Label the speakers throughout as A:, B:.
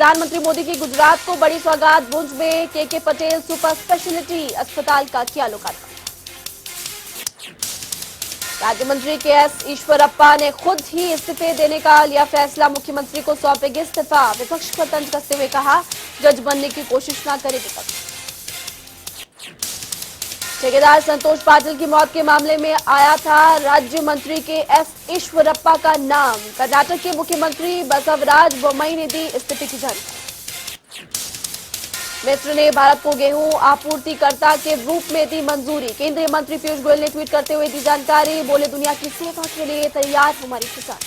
A: प्रधानमंत्री मोदी की गुजरात को बड़ी सौगात। भुज में के पटेल सुपर स्पेशलिटी अस्पताल का किया लोकार्पण। राज्य मंत्री के एस ईश्वरप्पा ने खुद ही इस्तीफे देने का लिया फैसला। मुख्यमंत्री को सौंपेंगे इस्तीफा। विपक्ष पर तंज कसते हुए कहा, जज बनने की कोशिश न करे विपक्ष। ठेकेदार संतोष पाटिल की मौत के मामले में आया था राज्य मंत्री के एस ईश्वरप्पा का नाम। कर्नाटक के मुख्यमंत्री बसवराज बोम्मई ने दी इस्तीफे की जानकारी। मिस्र ने भारत को गेहूं आपूर्तिकर्ता के रूप में दी मंजूरी। केंद्रीय मंत्री पीयूष गोयल ने ट्वीट करते हुए दी जानकारी। बोले, दुनिया की सेवा के लिए तैयार हमारी किसान।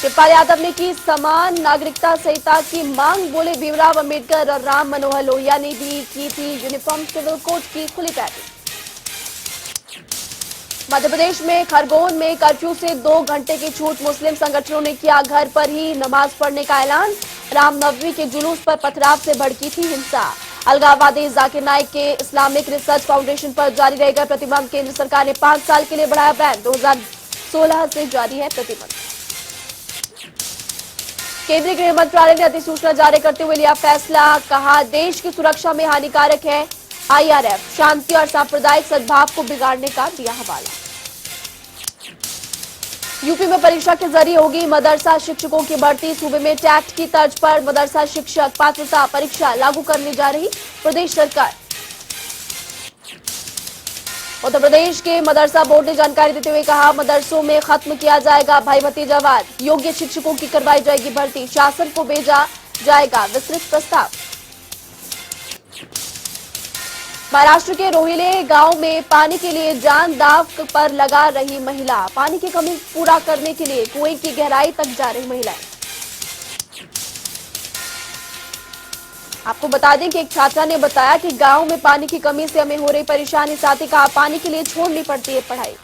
A: शिवपाल यादव ने की समान नागरिकता संहिता की मांग। बोले, भीमराव अंबेडकर और राम मनोहर लोहिया ने भी की थी यूनिफॉर्म सिविल कोड की खुली पैरवी। मध्य प्रदेश में खरगोन में कर्फ्यू से 2 घंटे की छूट। मुस्लिम संगठनों ने किया घर पर ही नमाज पढ़ने का ऐलान। रामनवमी के जुलूस पर पथराव से भड़की थी हिंसा। अलगाववादी जाकिर नाइक के इस्लामिक रिसर्च फाउंडेशन पर जारी रहेगा प्रतिबंध। केंद्र सरकार ने 5 साल के लिए बढ़ाया बैन। 2016 से जारी है प्रतिबंध। केंद्रीय गृह मंत्रालय ने अधिसूचना जारी करते हुए लिया फैसला। कहा, देश की सुरक्षा में हानिकारक है आईआरएफ। शांति और सांप्रदायिक सद्भाव को बिगाड़ने का दिया हवाला। यूपी में परीक्षा के जरिए होगी मदरसा शिक्षकों की भर्ती। सूबे में टैट की तर्ज पर मदरसा शिक्षक पात्रता परीक्षा लागू करने जा रही प्रदेश सरकार। उत्तर प्रदेश के मदरसा बोर्ड ने जानकारी देते हुए कहा, मदरसों में खत्म किया जाएगा भाई भतीजावाद। योग्य शिक्षकों की करवाई जाएगी भर्ती। शासन को भेजा जाएगा विस्तृत प्रस्ताव। महाराष्ट्र के रोहिले गांव में पानी के लिए जान दांव पर लगा रही महिला। पानी की कमी पूरा करने के लिए कुएं की गहराई तक जा रही महिलाएं। आपको बता दें कि एक छात्रा ने बताया कि गांव में पानी की कमी से हमें हो रही परेशानी, साथ ही कहा पानी के लिए छोड़नी पड़ती है पढ़ाई।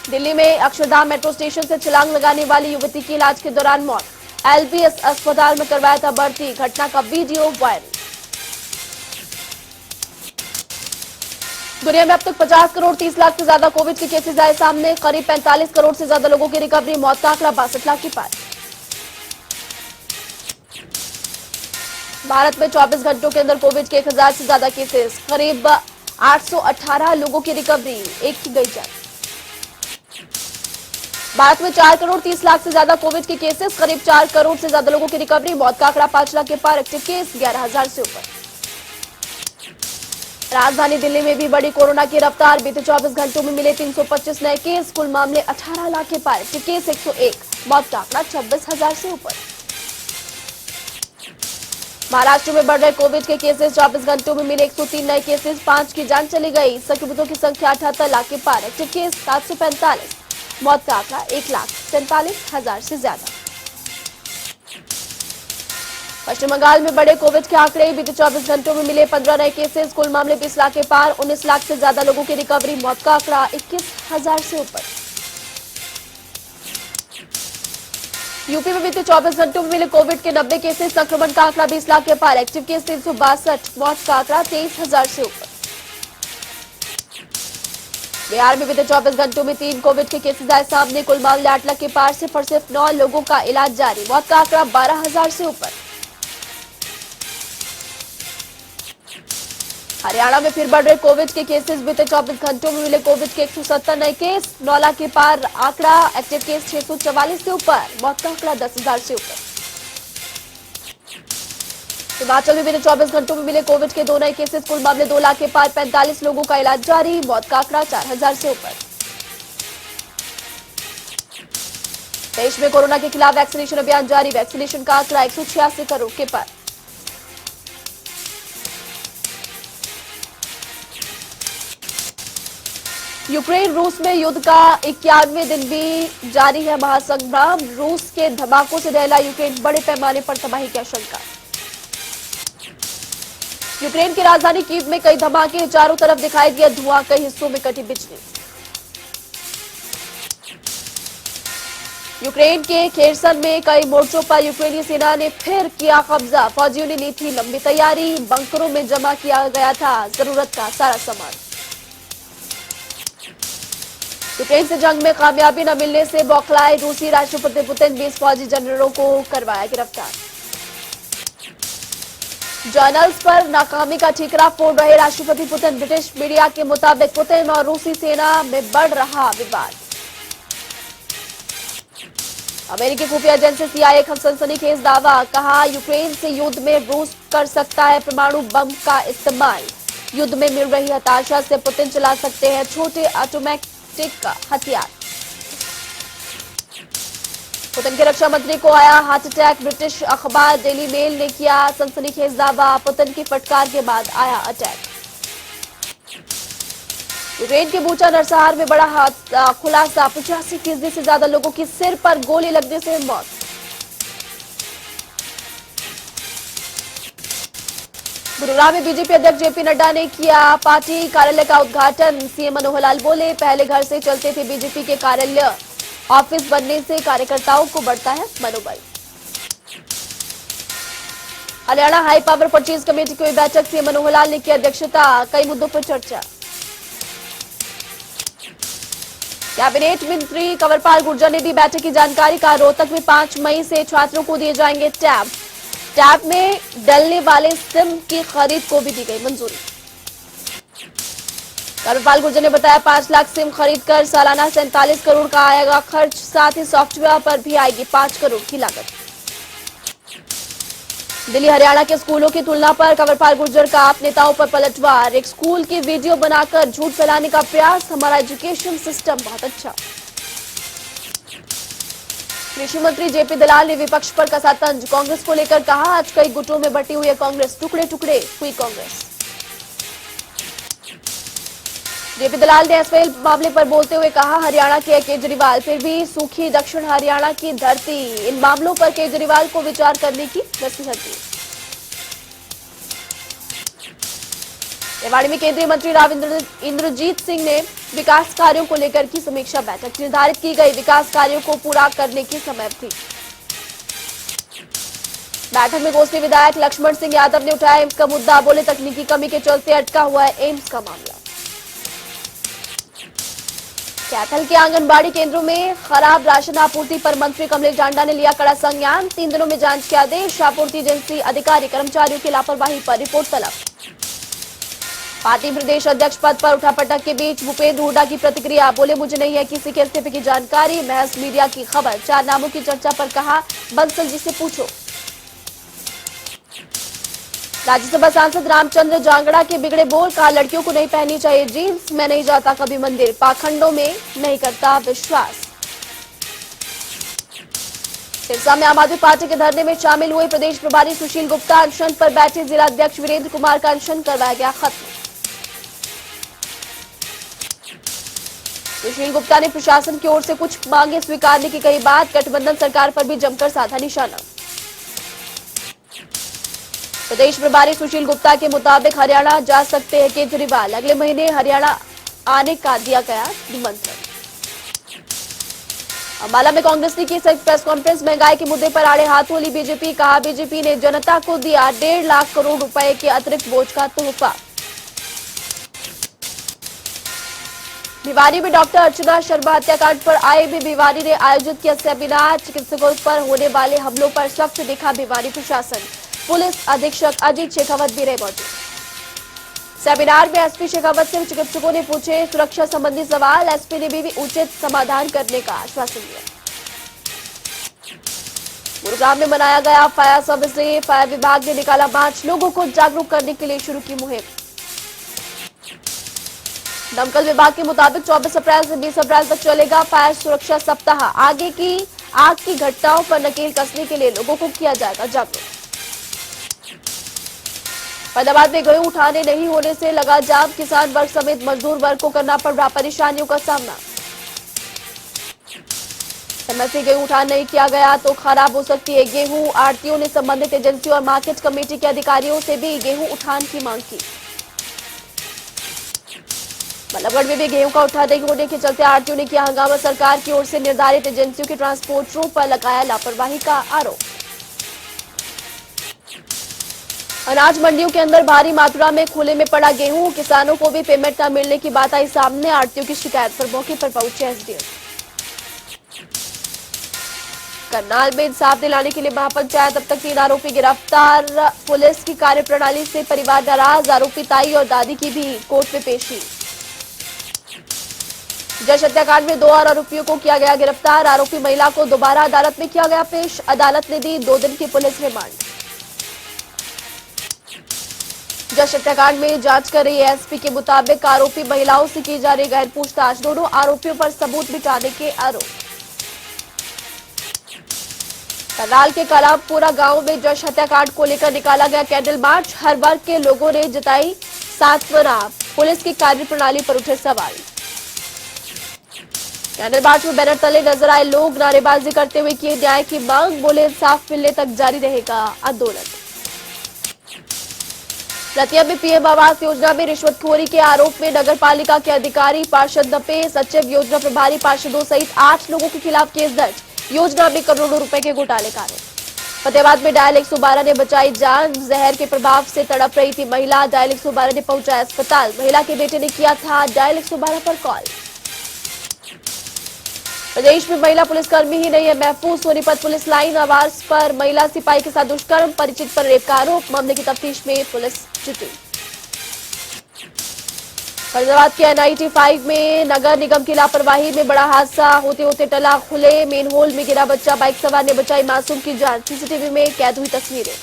A: दिल्ली में अक्षरधाम मेट्रो स्टेशन से छलांग लगाने वाली युवती की इलाज के दौरान मौत। एलबीएस अस्पताल में करवाया था भर्ती। घटना का वीडियो वायरल। दुनिया में अब तक 50 करोड़ 30 लाख से ज्यादा कोविड के केसेस आए सामने। करीब 45 करोड़ से ज्यादा लोगों की रिकवरी। मौत का आंकड़ा 62 लाख के पार। भारत में 24 घंटों के अंदर कोविड के 1000 से ज्यादा केसेस। करीब 818 लोगों की रिकवरी। एक की गई जान। भारत में 4 करोड़ 30 लाख से ज्यादा कोविड के केसेस। करीब 4 करोड़ से ज्यादा लोगों की रिकवरी। मौत का आंकड़ा 5 लाख के पार। एक्टिव केस 11,000 से ऊपर। राजधानी दिल्ली में भी बढ़ी कोरोना की रफ्तार। बीते 24 घंटों में मिले 325 नए केस। कुल मामले 18 लाख के पार। Active case 101। मौत का आंकड़ा 26,000 से ऊपर। महाराष्ट्र में बढ़ रहे कोविड के केसेस। 24 घंटों में मिले 103 नए केसेस। 5 की जान चली गई। संक्रमितों की संख्या 78 लाख के पार। Active case 745। मौत का आंकड़ा 1,47,000 से ज्यादा। पश्चिम बंगाल में बड़े कोविड के आंकड़े। बीते 24 घंटों में मिले 15 नए केसेस। कुल मामले 20 लाख के पार। 19 लाख से ज्यादा लोगों की रिकवरी। मौत का आंकड़ा 21,000 से ऊपर। यूपी में बीते 24 घंटों में मिले कोविड के 90 केसेस। संक्रमण का आंकड़ा 20 लाख के पार। Active case 362। मौत का आंकड़ा 23,000 से ऊपर। बिहार में बीते 24 घंटों में 3 कोविड के केसेस आए सामने। कुल मामले 8 लाख के पार से पर सिर्फ 9 लोगों का इलाज जारी। मौत का आंकड़ा 12,000 से ऊपर। हरियाणा में फिर बढ़ रहे कोविड के केसेस। बीते 24 घंटों में मिले कोविड के 170 नए केस। 9 लाख के पार आंकड़ा। एक्टिव केस 644 से ऊपर। मौत का आंकड़ा 10,000 से ऊपर। हिमाचल में बीते 24 घंटों में मिले कोविड के 2 नए केसेस। कुल मामले 2 लाख के पार। 45 लोगों का इलाज जारी। मौत का आंकड़ा 4,000 से ऊपर। देश में कोरोना के खिलाफ वैक्सीनेशन अभियान जारी। वैक्सीनेशन का आंकड़ा 186 करोड़ के पार। यूक्रेन रूस में युद्ध का 91वें दिन भी जारी है महासंग्राम। रूस के धमाकों से दहला यूक्रेन। बड़े पैमाने पर तबाही की आशंका। यूक्रेन की राजधानी कीव में कई धमाके। चारों तरफ दिखाई दिया धुआं। कई हिस्सों में कटी बिजली। यूक्रेन के खेरसन में कई मोर्चों पर यूक्रेनी सेना ने फिर किया कब्जा। फौजियों ने ली थी लंबी तैयारी। बंकरों में जमा किया गया था जरूरत का सारा सामान। यूक्रेन से जंग में कामयाबी न मिलने से बौखलाए रूसी राष्ट्रपति पुतिन 20 फौजी जनरलों को करवाया गिरफ्तार। जर्नल्स पर नाकामी का ठीकरा फोड़ रहे राष्ट्रपति पुतिन। ब्रिटिश मीडिया के मुताबिक पुतिन और रूसी सेना में बढ़ रहा विवाद। अमेरिकी खुफिया एजेंसी CIA का सनसनीखेज दावा, कहा यूक्रेन से युद्ध में रूस कर सकता है परमाणु बम का इस्तेमाल। युद्ध में मिल रही हताशा से पुतिन चला सकते हैं छोटे ऑटोमेटिक हथियार। पुतिन के रक्षा मंत्री को आया हार्ट अटैक। ब्रिटिश अखबार डेली मेल ने किया सनसनीखेज दावा, पुतिन की फटकार के बाद आया अटैक। यूक्रेन के बूचा नरसंहार में बड़ा खुलासा, 85% से ज्यादा लोगों की सिर पर गोली लगने से मौत। गुरुग्राम में बीजेपी अध्यक्ष JP नड्डा ने किया पार्टी कार्यालय का उद्घाटन। CM मनोहर लाल बोले, पहले घर से चलते थे बीजेपी के कार्यालय, ऑफिस बनने से कार्यकर्ताओं को बढ़ता है मनोबल। Haryana high power purchase committee की हुई बैठक, CM मनोहर लाल ने की अध्यक्षता। कई मुद्दों पर चर्चा। कैबिनेट मंत्री कंवरपाल गुर्जर ने दी बैठक की जानकारी। का रोहतक में 5 मई से छात्रों को दिए जाएंगे टैब। टैब में डलने वाले सिम की खरीद को भी दी गई मंजूरी। कंवरपाल गुर्जर ने बताया 5 लाख सिम खरीद कर सालाना 47 करोड़ का आएगा खर्च। साथ ही सॉफ्टवेयर पर भी आएगी 5 करोड़ की लागत। दिल्ली हरियाणा के स्कूलों की तुलना पर कंवरपाल गुर्जर का आप नेताओं पर पलटवार। एक स्कूल की वीडियो बनाकर झूठ फैलाने का प्रयास, हमारा एजुकेशन सिस्टम बहुत अच्छा। कृषि मंत्री JP दलाल ने विपक्ष पर कसा तंज। कांग्रेस को लेकर कहा, आज कई गुटों में बटी हुई है कांग्रेस, टुकड़े टुकड़े हुई कांग्रेस। JP दलाल ने SYL मामले पर बोलते हुए कहा, हरियाणा के केजरीवाल फिर भी सूखी दक्षिण हरियाणा की धरती। इन मामलों पर केजरीवाल को विचार करने की नसीहत दी। रेवाड़ी में केंद्रीय मंत्री राव इंद्रजीत सिंह ने विकास कार्यों को लेकर की समीक्षा बैठक। निर्धारित की गई विकास कार्यों को पूरा करने की समय थी। बैठक में गोष्ठी विधायक लक्ष्मण सिंह यादव ने उठाया एम्स का मुद्दा। बोले, तकनीकी कमी के चलते अटका हुआ है एम्स का मामला। कैथल के आंगनबाड़ी केंद्रों में खराब राशन आपूर्ति पर मंत्री कमलेश जांडा ने लिया कड़ा संज्ञान। 3 दिनों में जांच के आदेश। आपूर्ति एजेंसी अधिकारी कर्मचारियों की लापरवाही पर रिपोर्ट तलब। पार्टी प्रदेश अध्यक्ष पद पर उठापटक के बीच भूपेंद्र हुड्डा की प्रतिक्रिया। बोले, मुझे नहीं है किसी के इस्तीफे की जानकारी, महज मीडिया की खबर। 4 नामों की चर्चा पर कहा, बंसल जी से पूछो। राज्यसभा सांसद रामचंद्र जांगड़ा के बिगड़े बोल, कहा लड़कियों को नहीं पहननी चाहिए जीन्स। मैं नहीं जाता कभी मंदिर, पाखंडों में नहीं करता विश्वास। सिरसा में आम आदमी पार्टी के धरने में शामिल हुए प्रदेश प्रभारी सुशील गुप्ता। अनशन पर बैठे जिलाध्यक्ष वीरेंद्र कुमार का अनशन करवाया गया खत्म। सुशील गुप्ता ने प्रशासन की ओर से कुछ मांगे स्वीकारने की कही बात। गठबंधन सरकार पर भी जमकर साधा निशाना। प्रदेश प्रभारी सुशील गुप्ता के मुताबिक हरियाणा जा सकते हैं केजरीवाल। अगले महीने हरियाणा आने का दिया गया निमंत्रण। अंबाला में कांग्रेस ने की प्रेस कॉन्फ्रेंस। महंगाई के मुद्दे पर आड़े हाथों ली बीजेपी। कहा, बीजेपी ने जनता को दिया 1.5 लाख करोड़ रुपए के अतिरिक्त बोझ का तोहफा। भिवानी में डॉक्टर अर्चना शर्मा हत्याकांड पर IAB भिवानी ने आयोजित किया सेमिनार। चिकित्सकों पर होने वाले हमलों पर सख्त दिखा भिवानी प्रशासन। पुलिस अधीक्षक अजीत शेखावत भी रहे मौजूद। सेमिनार में SP शेखावत से चिकित्सकों ने पूछे सुरक्षा संबंधी सवाल। SP ने भी उचित समाधान करने का आश्वासन दिया। गुरुग्राम में मनाया गया फायर सर्विस डे। फायर विभाग ने निकाला मार्च। लोगों को जागरूक करने के लिए शुरू की मुहिम। दमकल विभाग के मुताबिक 24 अप्रैल से 20 अप्रैल तक चलेगा फायर सुरक्षा सप्ताह। आगे की आग की घटनाओं पर नकेल कसने के लिए लोगों को किया जाएगा जागरूक। फैजाबाद में गेहूं उठाने नहीं होने से लगा जाम। किसान वर्ग समेत मजदूर वर्ग को करना पड़ रहा परेशानियों का सामना। समय से गेहूं उठान नहीं किया गया तो खराब हो सकती है गेहूं। आढ़तियों ने संबंधित एजेंसी और मार्केट कमेटी के अधिकारियों से भी गेहूं उठान की मांग की। बल्लभगढ़ में भी गेहूं का उठान नहीं होने के चलते आढ़तियों ने किया हंगामा। सरकार की ओर से निर्धारित एजेंसियों के ट्रांसपोर्टरों पर लगाया लापरवाही का आरोप। अनाज मंडियों के अंदर भारी मात्रा में खुले में पड़ा गेहूं, किसानों को भी पेमेंट न मिलने की बात आई सामने। आढ़तियों की शिकायत पर मौके पर पहुंचे एसडीएम। करनाल में इंसाफ दिलाने के लिए महापंचायत, अब तक 3 आरोपी गिरफ्तार। पुलिस की कार्यप्रणाली से परिवार नाराज, आरोपी ताई और दादी की भी कोर्ट में पेशी। जश हत्याकांड में 2 और आरोपियों को किया गया गिरफ्तार। आरोपी महिला को दोबारा अदालत में किया गया पेश, अदालत ने दी 2 दिन की पुलिस रिमांड। जश हत्याकांड में जांच कर रही एसपी के मुताबिक आरोपी महिलाओं से की जा रही गहन पूछताछ। दोनों आरोपियों पर सबूत मिटाने के आरोप। करनाल के कलामपुरा गांव में जश हत्याकांड को लेकर निकाला गया कैंडल मार्च। हर वर्ग के लोगों ने जताई सांत्वना, पुलिस की कार्यप्रणाली पर उठे सवाल। कैंडल मार्च में बैनर तले नजर आए लोग, नारेबाजी करते हुए किए न्याय की मांग, बोले इंसाफ मिलने तक जारी रहेगा आंदोलन। रतिया में पीएम आवास योजना में रिश्वतखोरी के आरोप में नगर पालिका के अधिकारी पार्षद नपे, सचिव, योजना प्रभारी पार्षदों सहित 8 लोगों के खिलाफ केस दर्ज। योजना में करोड़ों रुपए के घोटाले का आरोप। फतेहाबाद में डायल 112 ने बचाई जान, जहर के प्रभाव से तड़प रही थी महिला, डायल 112 ने पहुंचाया अस्पताल। महिला के बेटे ने किया था डायल 112 पर कॉल। प्रदेश में महिला पुलिसकर्मी ही नहीं है महफूज, सोनीपत पुलिस लाइन आवास पर महिला सिपाही के साथ दुष्कर्म, परिचित पर रेप का आरोप। मामले की तफ्तीश में पुलिस जुटी। फरीदाबाद के एनआईटी 5 में नगर निगम की लापरवाही में बड़ा हादसा, होते होते टला खुले मेन होल में गिरा बच्चा, बाइक सवार ने बचाई मासूम की जान। सीसीटीवी में कैद हुई तस्वीरें।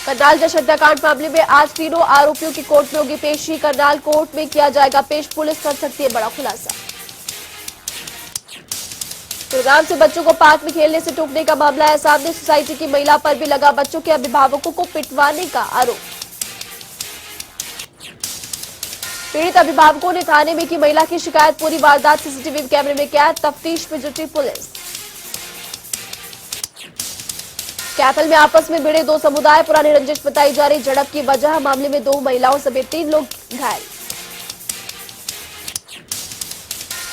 A: करनाल जश हत्याकांड मामले में आज तीनों आरोपियों की कोर्ट में होगी पेशी। करनाल कोर्ट में किया जाएगा पेश, पुलिस कर सकती है बड़ा खुलासा। गुरुग्राम से बच्चों को पार्क में खेलने से टोकने का मामला है सामने, सोसाइटी की महिला पर भी लगा बच्चों के अभिभावकों को पिटवाने का आरोप। पीड़ित अभिभावकों ने थाने में की महिला की शिकायत, पूरी वारदात सीसीटीवी कैमरे में कैद, तफ्तीश में जुटी पुलिस। कैथल में आपस में भिड़े 2 समुदाय, पुरानी रंजिश बताई जा रही, झड़प की वजह मामले में 2 महिलाओं समेत 3 लोग घायल।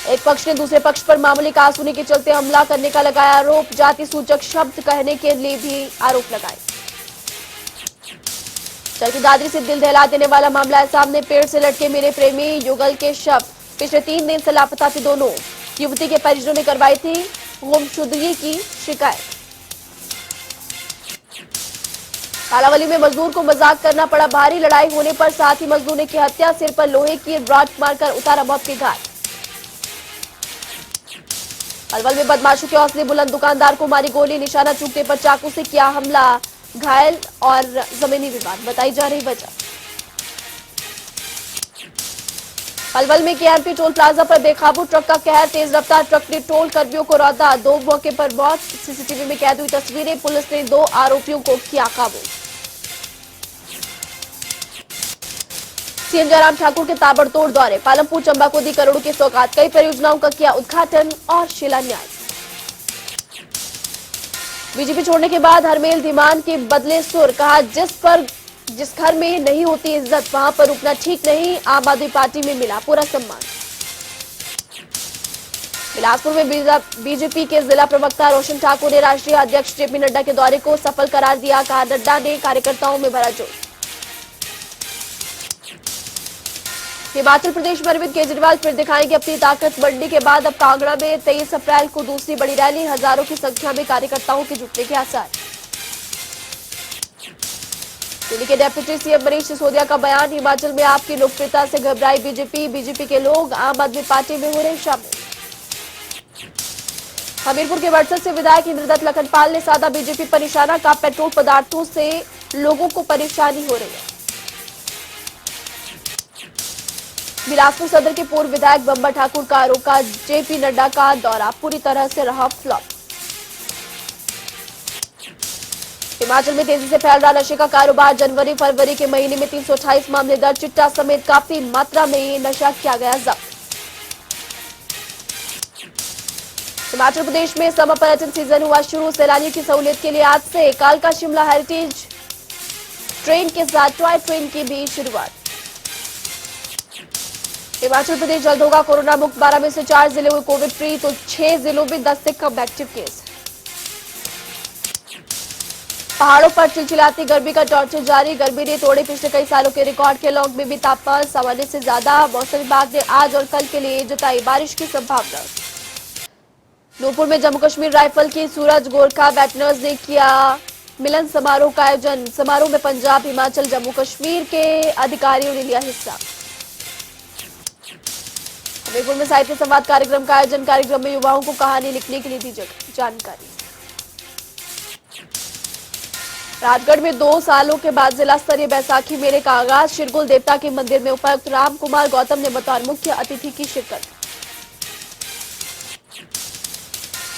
A: एक पक्ष ने दूसरे पक्ष पर मामूली कहासुनी के चलते हमला करने का लगाया आरोप, जाति सूचक शब्द कहने के लिए भी आरोप लगाए। चरखी दादरी से दिल दहला देने वाला मामला है सामने, पेड़ से लटके मेरे प्रेमी युगल के शव, पिछले 3 दिन से लापता थे दोनों। युवती के परिजनों ने करवाई थी गुमशुदगी की शिकायत। कालावली में मजदूर को मजाक करना पड़ा भारी, लड़ाई होने पर साथी मजदूर ने की हत्या, सिर पर लोहे की रॉड मारकर उतारा मौत के घाट। अलवल में बदमाशों के हौसले बुलंद, दुकानदार को मारी गोली, निशाना चूकने पर चाकू से किया हमला, घायल और जमीनी विवाद बताई जा रही वजह। अलवल में केएमपी टोल प्लाजा पर बेकाबू ट्रक का कहर, तेज रफ्तार ट्रक ने टोल कर्मियों को रौंदा, 2 मौके पर मौत। सीसीटीवी में कैद हुई तस्वीरें, पुलिस ने 2 आरोपियों को किया काबू। सीएम जयराम ठाकुर के ताबड़तोड़ दौरे, पालमपुर चंबा को दी करोड़ों की सौगात, कई परियोजनाओं का किया उद्घाटन और शिलान्यास। बीजेपी छोड़ने के बाद हरमेल धीमान के बदले सुर, कहा जिस घर में नहीं होती इज्जत वहां पर रुकना ठीक नहीं, आम आदमी पार्टी में मिला पूरा सम्मान। बिलासपुर में बीजेपी के जिला प्रवक्ता रोशन ठाकुर ने राष्ट्रीय अध्यक्ष जेपी नड्डा के दौरे को सफल करार दिया, कहा नड्डा ने कार्यकर्ताओं में भरा जोश। हिमाचल प्रदेश में अरविंद केजरीवाल फिर दिखाएंगे अपनी ताकत, मंडी के बाद अब कांगड़ा में 23 अप्रैल को दूसरी बड़ी रैली, हजारों की संख्या में कार्यकर्ताओं के जुटने के आसार। दिल्ली के डिप्टी सीएम मनीष सिसोदिया का बयान, हिमाचल में आपकी लोकप्रियता से घबराई बीजेपी के लोग आम आदमी पार्टी में हो रहे शामिल। हमीरपुर के वड़सर से विधायक इंद्रदत्त लखनपाल ने साधा बीजेपी पर निशाना, का पेट्रोल पदार्थों से लोगों को परेशानी हो रही है। बिलासपुर सदर के पूर्व विधायक बम्बा ठाकुर का आरोप, का जेपी नड्डा का दौरा पूरी तरह से रहा फ्लॉप। हिमाचल में तेजी से फैल रहा नशे का कारोबार, जनवरी फरवरी के महीने में 328 मामले दर्ज, चिट्टा समेत काफी मात्रा में नशा किया गया जब्त। हिमाचल प्रदेश में समर पर्यटन सीजन हुआ शुरू, सैलानियों की सहूलियत के लिए आज से कालका शिमला हेरिटेज ट्रेन के साथ टॉय ट्रेन की भी शुरुआत। हिमाचल प्रदेश जल्द होगा कोरोना मुक्त, 12 में से 4 जिले हुए कोविड फ्री, तो 6 जिलों में 10 से कम एक्टिव केस। पहाड़ों पर चिलचिलाती गर्मी का टॉर्चर जारी। गर्मी ने तोड़े पिछले कई सालों के रिकॉर्ड। के लॉग में भी तापमान सामान्य से ज्यादा। मौसम विभाग ने आज और कल के लिए जताई बारिश की संभावना। नूरपुर में जम्मू कश्मीर राइफल की सूरज गोरखा बैटनर्स ने किया मिलन समारोह का आयोजन। समारोह में पंजाब, हिमाचल, जम्मू कश्मीर के अधिकारियों ने लिया हिस्सा। हमीरपुर में साहित्य संवाद कार्यक्रम का आयोजन। कार्यक्रम में युवाओं को कहानी लिखने के लिए दी जानकारी। राजगढ़ में 2 सालों के बाद जिला स्तरीय बैसाखी मेले का आगाज। शिरगुल देवता के मंदिर में उपायुक्त राम कुमार गौतम ने बतौर मुख्य अतिथि की शिरकत।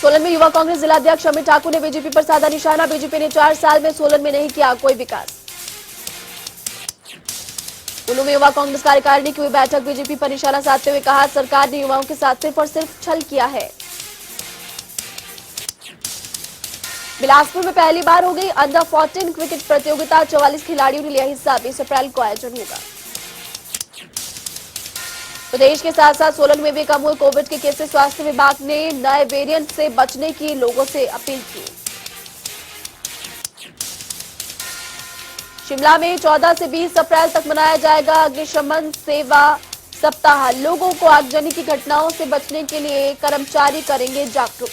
A: सोलन में युवा कांग्रेस जिलाध्यक्ष अमित ठाकुर ने बीजेपी पर साधा निशाना। बीजेपी ने 4 साल में सोलन में नहीं किया कोई विकास। कुल्लू में युवा कांग्रेस कार्यकारिणी की हुई बैठक। बीजेपी पर निशाना साधते हुए कहा, सरकार ने युवाओं के साथ सिर्फ और सिर्फ छल किया है। बिलासपुर में पहली बार हो गई अंडर 14 क्रिकेट प्रतियोगिता। 44 खिलाड़ियों ने लिया हिस्सा। 20 अप्रैल को आयोजन होगा। प्रदेश के साथ साथ सोलन में भी कम हुए कोविड के केसेस। स्वास्थ्य विभाग ने नए वेरिएंट से बचने की लोगों से अपील की। शिमला में 14 से 20 अप्रैल तक मनाया जाएगा अग्निशमन सेवा सप्ताह। लोगों को आगजनी की घटनाओं से बचने के लिए कर्मचारी करेंगे जागरूक।